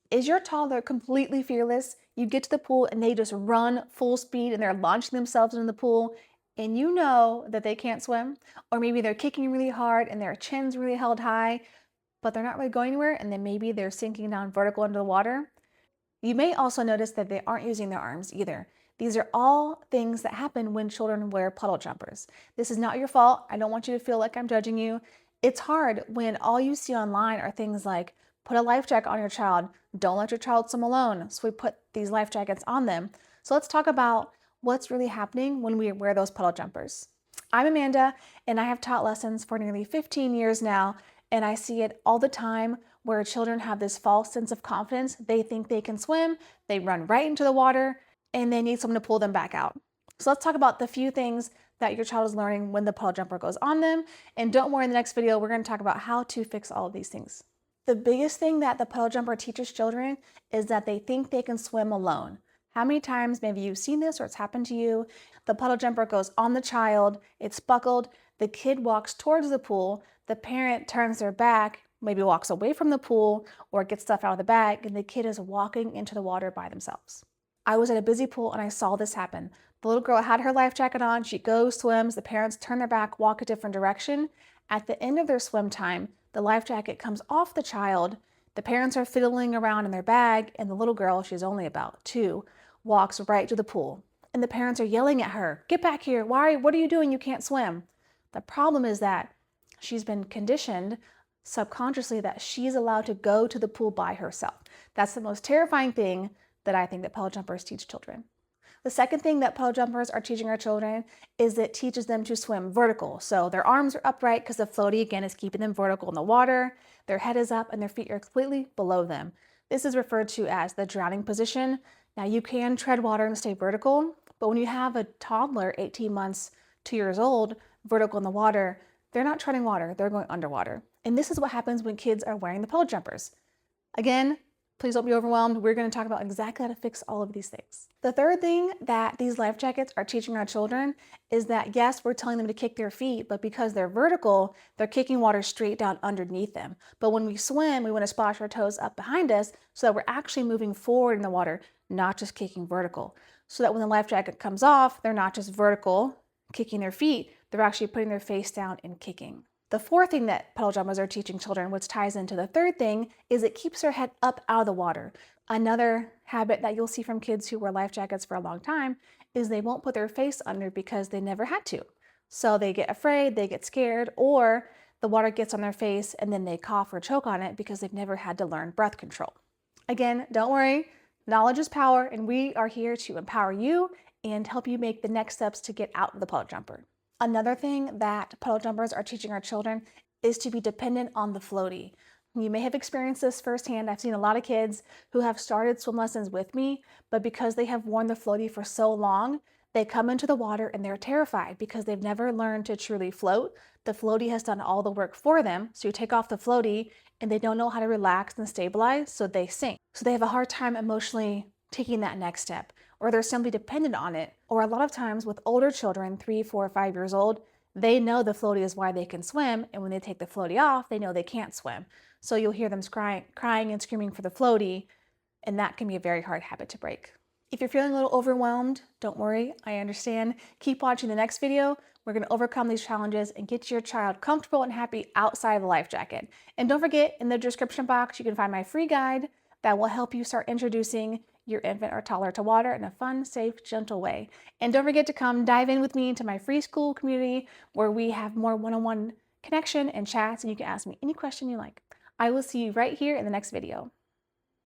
Is your toddler completely fearless? You get to the pool and they just run full speed and they're launching themselves into the pool and you know that they can't swim? Or maybe they're kicking really hard and their chin's really held high, but they're not really going anywhere and then maybe they're sinking down vertical into the water. You may also notice that they aren't using their arms either. These are all things that happen when children wear puddle jumpers. This is not your fault. I don't want you to feel like I'm judging you. It's hard when all you see online are things like put a life jacket on your child, don't let your child swim alone. So we put these life jackets on them. So let's talk about what's really happening when we wear those puddle jumpers. I'm Amanda, and I have taught lessons for nearly 15 years now, and I see it all the time where children have this false sense of confidence. They think they can swim, they run right into the water, and they need someone to pull them back out. So let's talk about the few things that your child is learning when the puddle jumper goes on them. And don't worry, in the next video, we're going to talk about how to fix all of these things. The biggest thing that the puddle jumper teaches children is that they think they can swim alone. How many times maybe you've seen this or it's happened to you? The puddle jumper goes on the child, it's buckled, the kid walks towards the pool, the parent turns their back, maybe walks away from the pool or gets stuff out of the bag, and the kid is walking into the water by themselves. I was at a busy pool and I saw this happen. The little girl had her life jacket on, she goes, swims, the parents turn their back, walk a different direction. At the end of their swim time, the life jacket comes off the child, the parents are fiddling around in their bag, and the little girl, she's only about 2, walks right to the pool. And the parents are yelling at her, "Get back here, what are you doing? You can't swim." The problem is that she's been conditioned subconsciously that she's allowed to go to the pool by herself. That's the most terrifying thing that I think that puddle jumpers teach children. The second thing that puddle jumpers are teaching our children is it teaches them to swim vertical. So their arms are upright because the floaty, again, is keeping them vertical in the water. Their head is up and their feet are completely below them. This is referred to as the drowning position. Now you can tread water and stay vertical, but when you have a toddler, 18 months, 2 years old, vertical in the water, they're not treading water, they're going underwater. And this is what happens when kids are wearing the puddle jumpers. Again, please don't be overwhelmed. We're going to talk about exactly how to fix all of these things. The third thing that these life jackets are teaching our children is that, yes, we're telling them to kick their feet, but because they're vertical, they're kicking water straight down underneath them. But when we swim, we want to splash our toes up behind us so that we're actually moving forward in the water, not just kicking vertical. So that when the life jacket comes off, they're not just vertical, kicking their feet, they're actually putting their face down and kicking. The fourth thing that puddle jumpers are teaching children, which ties into the third thing, is it keeps their head up out of the water. Another habit that you'll see from kids who wear life jackets for a long time is they won't put their face under because they never had to. So they get afraid, they get scared, or the water gets on their face and then they cough or choke on it because they've never had to learn breath control. Again, don't worry, knowledge is power, and we are here to empower you and help you make the next steps to get out of the puddle jumper. Another thing that puddle jumpers are teaching our children is to be dependent on the floaty. You may have experienced this firsthand. I've seen a lot of kids who have started swim lessons with me, but because they have worn the floaty for so long, they come into the water and they're terrified because they've never learned to truly float. The floaty has done all the work for them. So you take off the floaty and they don't know how to relax and stabilize, so they sink. So they have a hard time emotionally taking that next step, or they're simply dependent on it. Or a lot of times with older children, 3, 4, 5 years old, they know the floaty is why they can swim, and when they take the floaty off, they know they can't swim. So you'll hear them crying and screaming for the floaty, and that can be a very hard habit to break. If you're feeling a little overwhelmed, don't worry, I understand. Keep watching the next video. We're going to overcome these challenges and get your child comfortable and happy outside of the life jacket. And don't forget, in the description box, you can find my free guide that will help you start introducing your infant or toddler to water in a fun, safe, gentle way. And don't forget to come dive in with me into my free school community where we have more one-on-one connection and chats, and you can ask me any question you like. I will see you right here in the next video.